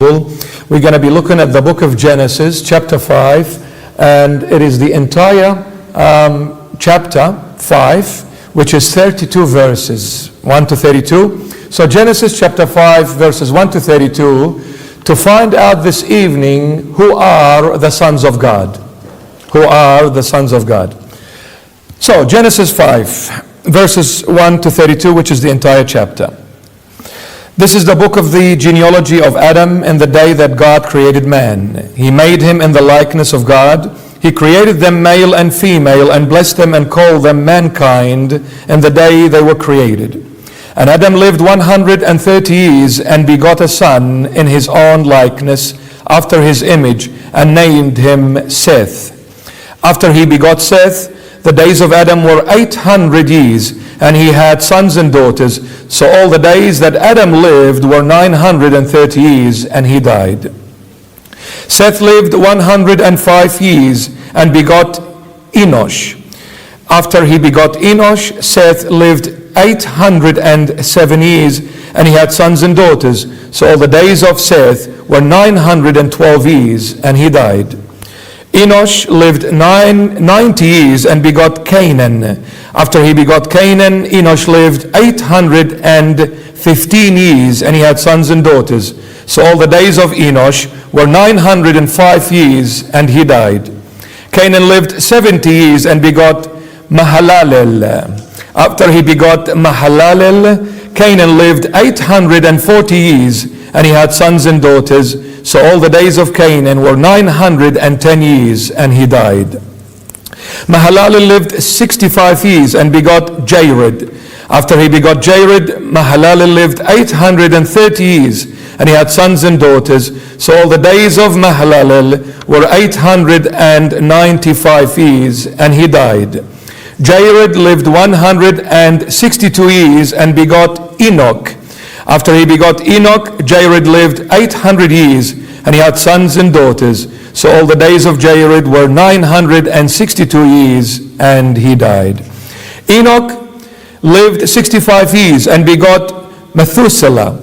We're going to be looking at the book of Genesis, chapter 5, and it is the entire chapter 5, which is 32 verses, 1 to 32. So Genesis chapter 5, verses 1 to 32, to find out this evening who are the sons of God. Who are the sons of God. So Genesis 5, verses 1 to 32, which is the entire chapter. This is the book of the genealogy of Adam in the day that God created man. He made him in the likeness of God. He created them male and female and blessed them and called them mankind in the day they were created. And Adam lived 130 years and begot a son in his own likeness after his image and named him Seth. After he begot Seth, the days of Adam were 800 years, and he had sons and daughters. So all the days that Adam lived were 930 years, and he died. Seth lived 105 years and begot Enosh. After he begot Enosh, Seth lived 807 years, and he had sons and daughters. So all the days of Seth were 912 years, and he died. Enosh lived 90 years and begot Canaan. After he begot Canaan, Enosh lived 815 years, and he had sons and daughters. So all the days of Enosh were 905 years, and he died. Canaan lived 70 years and begot Mahalalel. After he begot Mahalalel, Canaan lived 840 years, and he had sons and daughters. So all the days of Canaan were 910 years, and he died. Mahalalel lived 65 years and begot Jared. After he begot Jared, Mahalalel lived 830 years, and he had sons and daughters. So all the days of Mahalalel were 895 years, and he died. Jared lived 162 years and begot Enoch. After he begot Enoch, Jared lived 800 years, and he had sons and daughters. So all the days of Jared were 962 years, and he died. Enoch lived 65 years and begot Methuselah.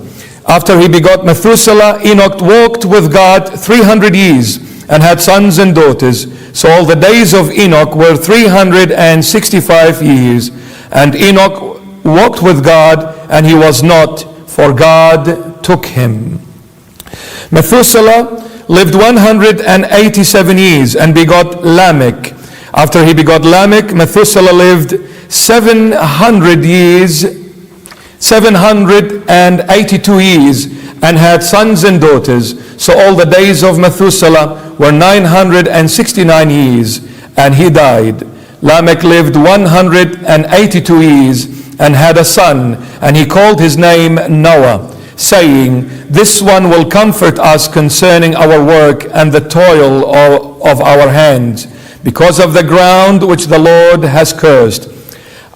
After he begot Methuselah, Enoch walked with God 300 years and had sons and daughters. So all the days of Enoch were 365 years, and Enoch walked with God, and he was not, for God took him. Methuselah lived 187 years and begot Lamech. After he begot Lamech, Methuselah lived 782 years and had sons and daughters. So all the days of Methuselah were 969 years, and he died. Lamech lived 182 years and had a son, and he called his name Noah, saying, "This one will comfort us concerning our work and the toil of our hands, because of the ground which the Lord has cursed."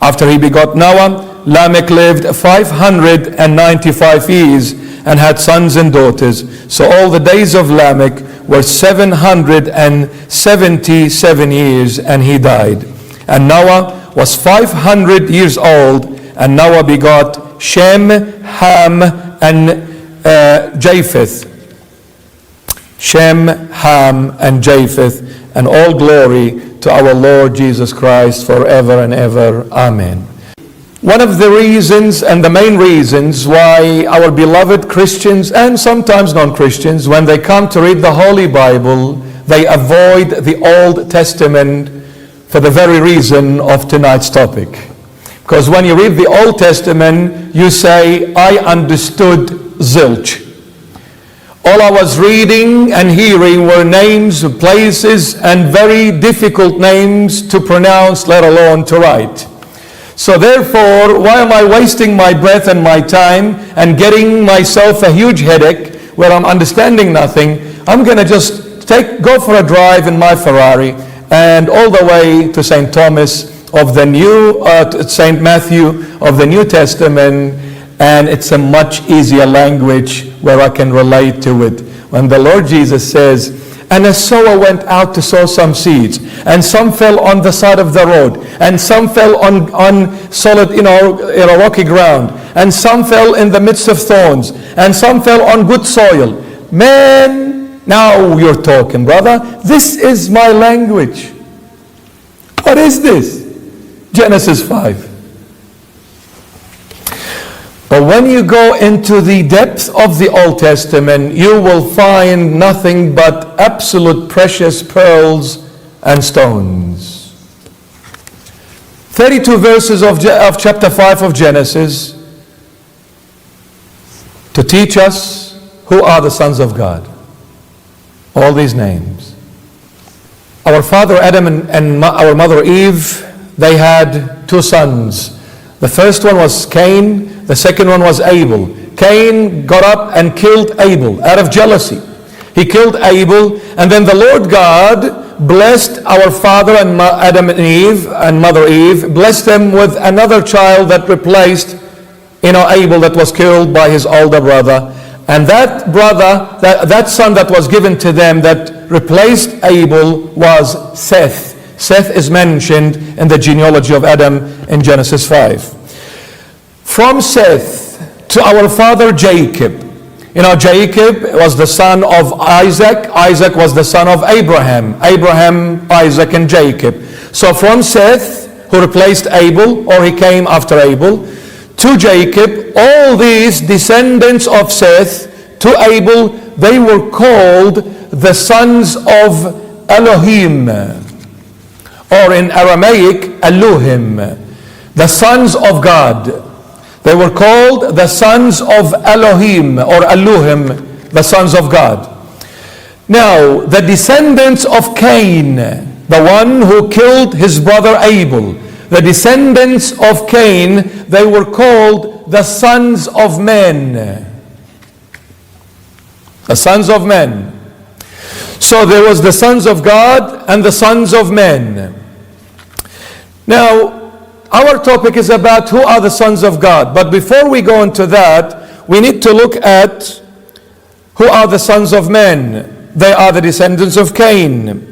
After he begot Noah, Lamech lived 595 years and had sons and daughters. So all the days of Lamech were 777 years, and he died. And Noah was 500 years old, and Noah begot Shem, Ham, and Japheth. Shem, Ham, and Japheth, and all glory to our Lord Jesus Christ forever and ever. Amen. One of the reasons and the main reasons why our beloved Christians and sometimes non-Christians, when they come to read the Holy Bible, they avoid the Old Testament for the very reason of tonight's topic. Because when you read the Old Testament, you say, "I understood zilch. All I was reading and hearing were names of places and very difficult names to pronounce, let alone to write. So therefore, why am I wasting my breath and my time and getting myself a huge headache where I'm understanding nothing? I'm going to just go for a drive in my Ferrari and all the way to St. Thomas of the St. Matthew of the New Testament, and it's a much easier language where I can relate to it. When the Lord Jesus says, "And a sower went out to sow some seeds, and some fell on the side of the road, and some fell on solid, rocky ground, and some fell in the midst of thorns, and some fell on good soil." Man, now you're talking, brother. This is my language. What is this? Genesis 5. But when you go into the depth of the Old Testament, you will find nothing but absolute precious pearls and stones. 32 verses of chapter 5 of Genesis to teach us who are the sons of God. All these names. Our father Adam and our mother Eve, they had two sons. The first one was Cain, the second one was Abel. Cain got up and killed Abel out of jealousy. He killed Abel, and then the Lord God blessed our father and Adam and Eve and mother Eve, blessed them with another child that replaced Abel, that was killed by his older brother. And that brother, that son that was given to them that replaced Abel was Seth. Seth is mentioned in the genealogy of Adam in Genesis 5. From Seth to our father Jacob. Jacob was the son of Isaac. Isaac was the son of Abraham. Abraham, Isaac, and Jacob. So from Seth, who replaced Abel, or he came after Abel, to Jacob, all these descendants of Seth to Abel, they were called the sons of Elohim, or in Aramaic, Elohim, the sons of God. They were called the sons of Elohim, or Elohim, the sons of God. Now, the descendants of Cain, the one who killed his brother Abel, the descendants of Cain, they were called the sons of men. The sons of men. So there was the sons of God and the sons of men. Now, our topic is about who are the sons of God. But before we go into that, we need to look at who are the sons of men. They are the descendants of Cain.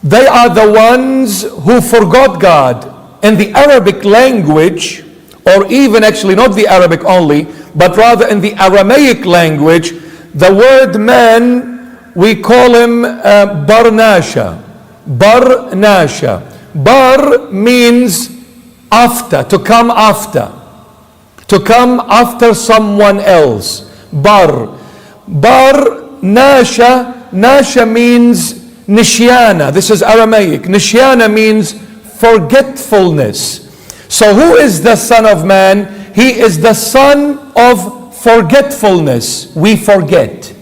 They are the ones who forgot God. In the Arabic language, or even actually not the Arabic only, but rather in the Aramaic language, the word man, we call him Barnasha. Barnasha. Bar means after, to come after. To come after someone else. Bar. Nasha. Nasha means Nishyana. This is Aramaic. Nishyana means forgetfulness. So who is the son of man? He is the son of forgetfulness. We forget.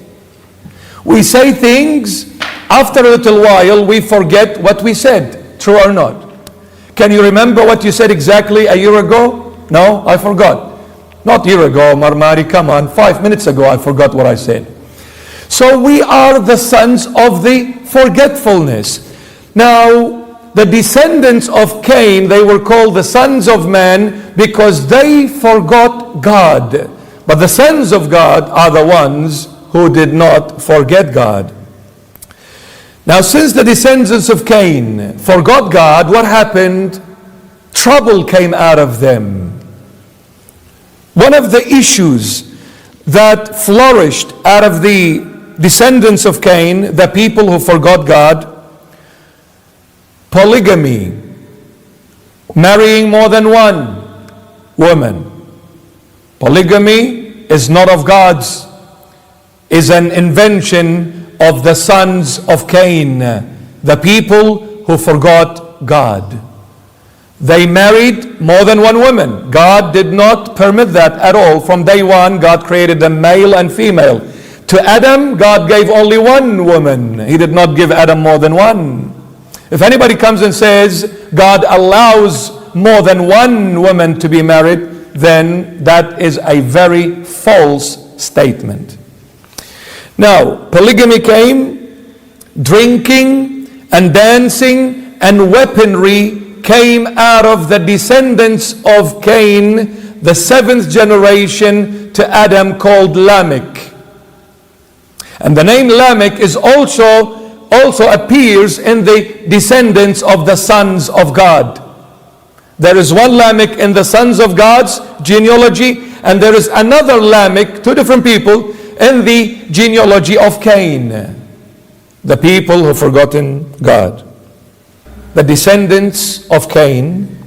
We say things, after a little while we forget what we said. True or not? Can you remember what you said exactly a year ago? No, I forgot. Not a year ago, Marmari, come on. 5 minutes ago I forgot what I said. So we are the sons of the forgetfulness. Now, the descendants of Cain, they were called the sons of man because they forgot God. But the sons of God are the ones who did not forget God. Now, since the descendants of Cain forgot God, what happened? Trouble came out of them. One of the issues that flourished out of the descendants of Cain, the people who forgot God, polygamy, marrying more than one woman. Polygamy is not of God's, is an invention of the sons of Cain, the people who forgot God. They married more than one woman. God did not permit that at all. From day one, God created them male and female. To Adam, God gave only one woman. He did not give Adam more than one. If anybody comes and says God allows more than one woman to be married, then that is a very false statement. Now, polygamy came, drinking and dancing and weaponry came out of the descendants of Cain, the seventh generation to Adam, called Lamech. And the name Lamech is also appears in the descendants of the sons of God. There is one Lamech in the sons of God's genealogy, and there is another Lamech, two different people, in the genealogy of Cain, the people who have forgotten God. The descendants of Cain,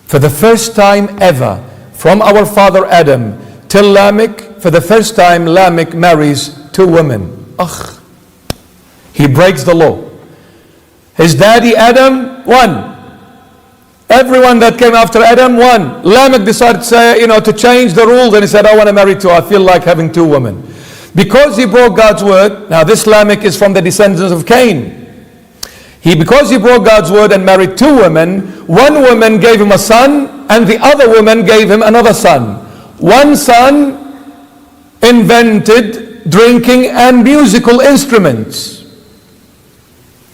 for the first time ever, from our father Adam till Lamech, for the first time Lamech marries two women. He breaks the law. His daddy Adam, one. Everyone that came after Adam, one. Lamech decided to say, to change the rules, and he said, I want to marry two. I feel like having two women. Because he broke God's word. Now this Lamech is from the descendants of Cain. Because he broke God's word and married two women, one woman gave him a son, and the other woman gave him another son. One son invented drinking and musical instruments.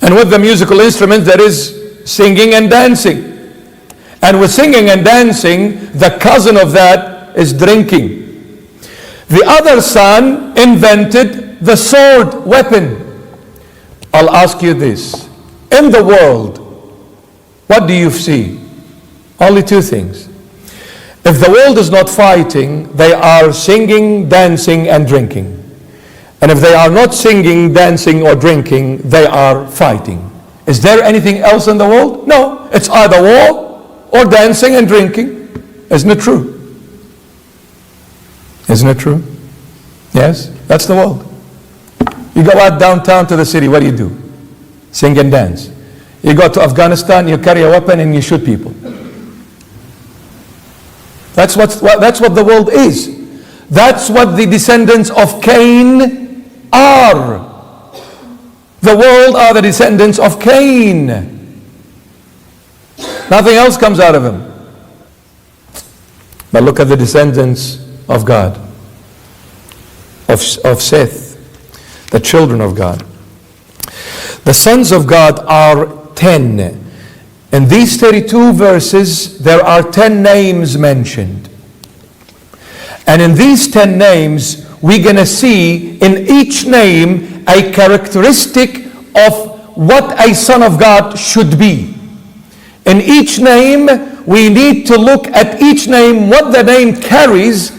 And with the musical instruments, there is singing and dancing. And with singing and dancing, the cousin of that is drinking. The other son invented the sword weapon. I'll ask you this. In the world, what do you see? Only two things. If the world is not fighting, they are singing, dancing, and drinking. And if they are not singing, dancing, or drinking, they are fighting. Is there anything else in the world? No. It's either war or dancing and drinking. Isn't it true? Isn't it true? Yes, that's the world. You go out downtown to the city, what do? Sing and dance. You go to Afghanistan, you carry a weapon and you shoot people. That's what the world is. That's what the descendants of Cain are. The world are the descendants of Cain. Nothing else comes out of him. But look at the descendants of God, of Seth, the children of God. The sons of God are 10. In these 32 verses, there are 10 names mentioned. And in these 10 names, we're going to see in each name a characteristic of what a son of God should be. In each name, we need to look at each name, what the name carries,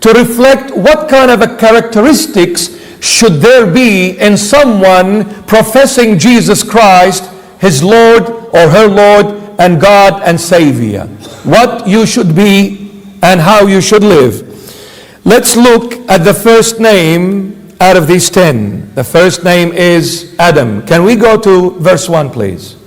to reflect what kind of a characteristics should there be in someone professing Jesus Christ, his Lord or her Lord and God and Savior. What you should be and how you should live. Let's look at the first name out of these 10. The first name is Adam. Can we go to verse 1, please?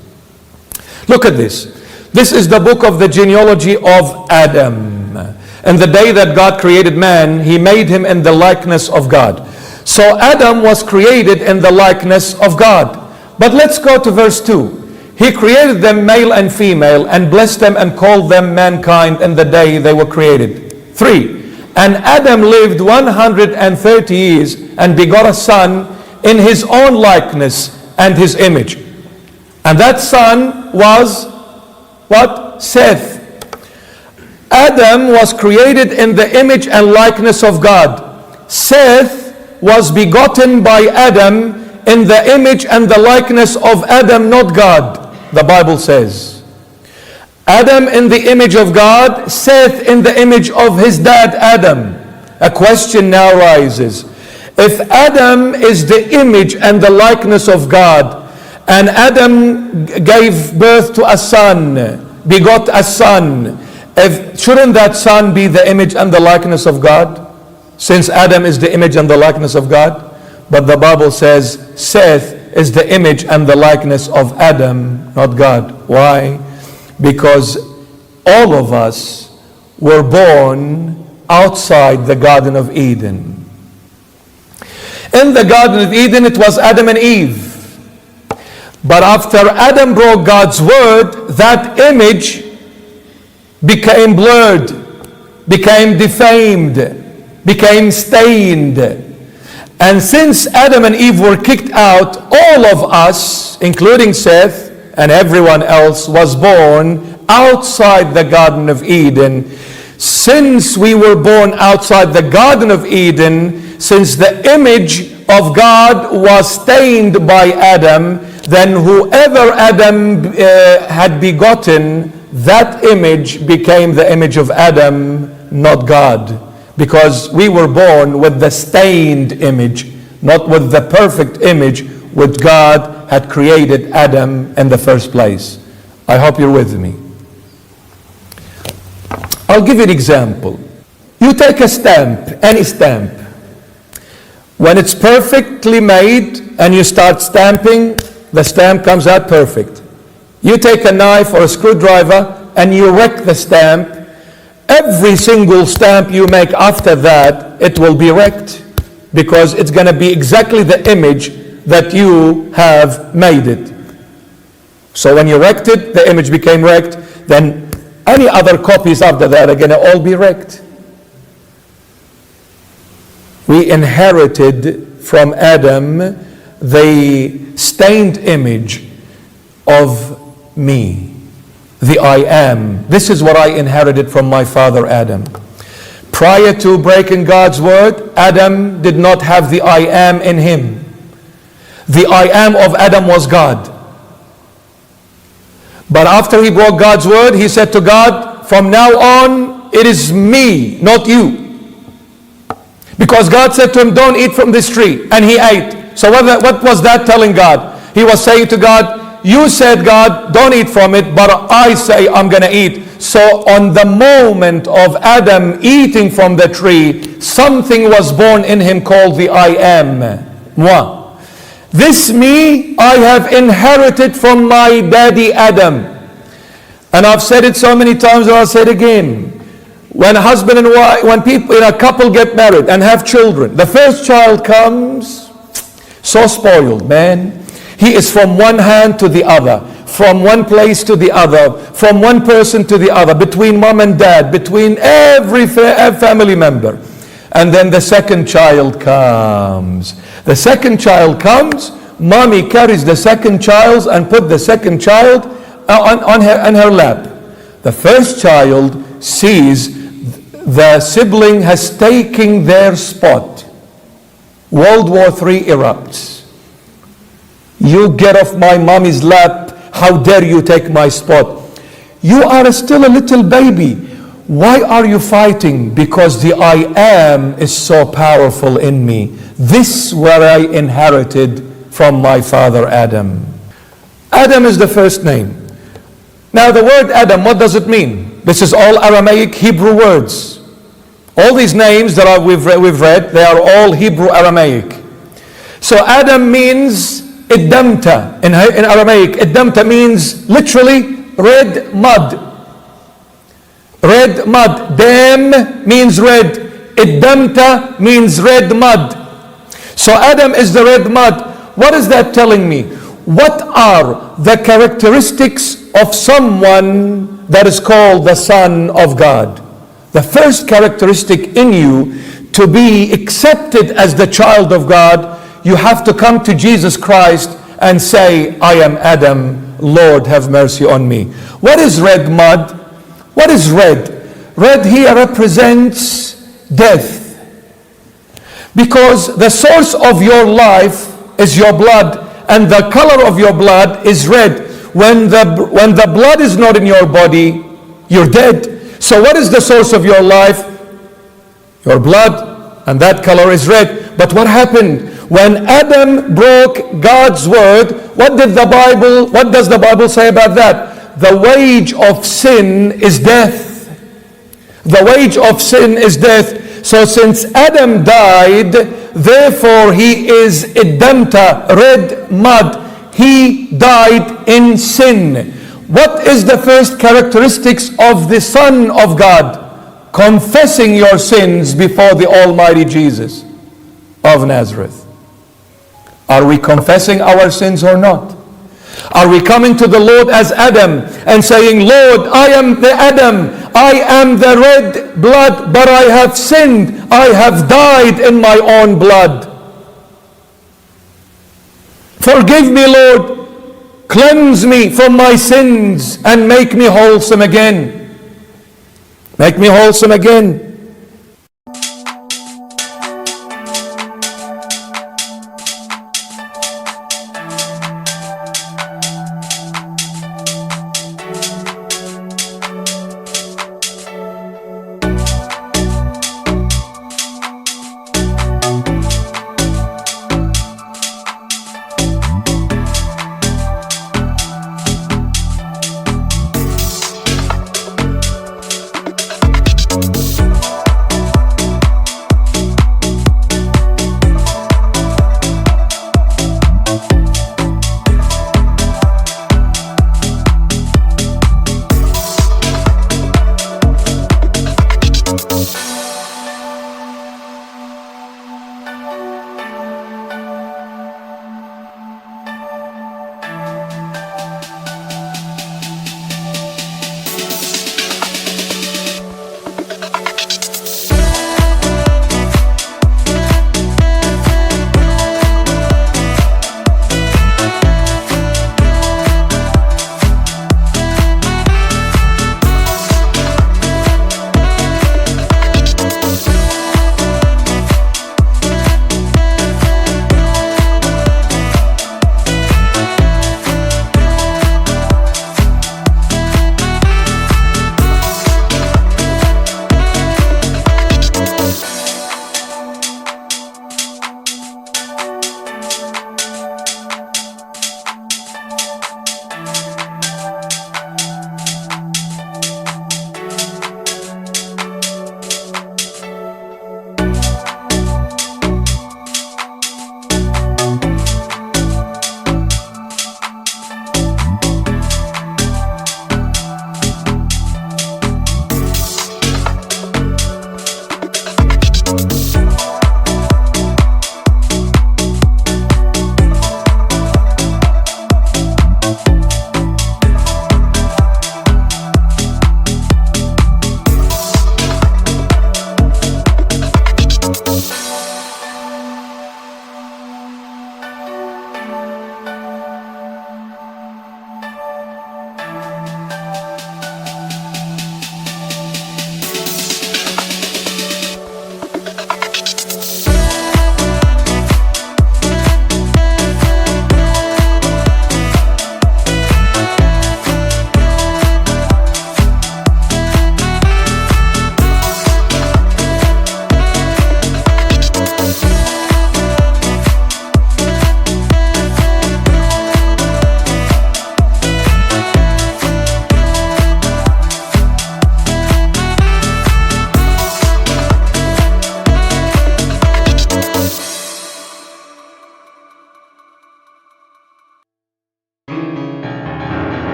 Look at this. This is the book of the genealogy of Adam. And the day that God created man, he made him in the likeness of God. So Adam was created in the likeness of God. But let's go to verse 2. He created them male and female and blessed them and called them mankind in the day they were created. 3. And Adam lived 130 years and begot a son in his own likeness and his image. And that son was what? Seth. Adam was created in the image and likeness of God. Seth was begotten by Adam in the image and the likeness of Adam, not God, the Bible says. Adam in the image of God, Seth in the image of his dad Adam. A question now rises. If Adam is the image and the likeness of God, and Adam gave birth to a son, begot a son, shouldn't that son be the image and the likeness of God? Since Adam is the image and the likeness of God. But the Bible says Seth is the image and the likeness of Adam, not God. Why? Because all of us were born outside the Garden of Eden. In the Garden of Eden, it was Adam and Eve. But after Adam broke God's word, that image became blurred, became defamed, became stained. And since Adam and Eve were kicked out, all of us, including Seth and everyone else, was born outside the Garden of Eden. Since we were born outside the Garden of Eden, since the image of God was stained by Adam, then whoever Adam had begotten, that image became the image of Adam, not God. because we were born with the stained image, not with the perfect image which God had created Adam in the first place. I hope you're with me. I'll give you an example. You take a stamp, any stamp. When it's perfectly made and you start stamping, the stamp comes out perfect. You take a knife or a screwdriver and you wreck the stamp. Every single stamp you make after that, it will be wrecked, because it's going to be exactly the image that you have made it. So when you wrecked it, the image became wrecked, then any other copies after that are going to all be wrecked. We inherited from Adam the stained image of me, the I am. This is what I inherited from my father Adam. Prior to breaking God's word, Adam did not have the I am in him. The I am of Adam was God. But after he broke God's word, he said to God, from now on, it is me, not you. Because God said to him, don't eat from this tree. And he ate. So what was that telling God? He was saying to God, you said, God, don't eat from it, but I say I'm going to eat. So on the moment of Adam eating from the tree, something was born in him called the I am. Moi. This me, I have inherited from my daddy Adam. And I've said it so many times, and I'll say it again. When a husband and wife, when people in a couple get married and have children, the first child comes, so spoiled, man. He is from one hand to the other, from one place to the other, from one person to the other, between mom and dad, between every family member. And then the second child comes. The second child comes, mommy carries the second child and put the second child on her lap. The first child sees the sibling has taken their spot. World War III erupts. You get off my mommy's lap. How dare you take my spot? You are still a little baby. Why are you fighting? Because the I am is so powerful in me. This is what I inherited from my father Adam. Adam is the first name. Now the word Adam, what does it mean? This is all Aramaic Hebrew words. All these names that we've read, they are all Hebrew Aramaic. So Adam means Iddamta in Aramaic. Iddamta means literally red mud. Red mud. Dam means red. Iddamta means red mud. So Adam is the red mud. What is that telling me? What are the characteristics of someone that is called the Son of God? The first characteristic in you to be accepted as the child of God, you have to come to Jesus Christ and say, I am Adam, Lord, have mercy on me. What is red mud? What is red? Red here represents death. Because the source of your life is your blood, and the color of your blood is red. When the blood is not in your body, you're dead. So what is the source of your life? Your blood, and that color is red. But what happened? When Adam broke God's word, what does the Bible say about that? The wage of sin is death. The wage of sin is death. So since Adam died, therefore he is Iddamta, red mud. He died in sin. What is the first characteristics of the Son of God? Confessing your sins before the Almighty Jesus of Nazareth. Are we confessing our sins or not? Are we coming to the Lord as Adam and saying, Lord, I am the Adam, I am the red blood, but I have sinned, I have died in my own blood. Forgive me, Lord, cleanse me from my sins and make me wholesome again. Make me wholesome again.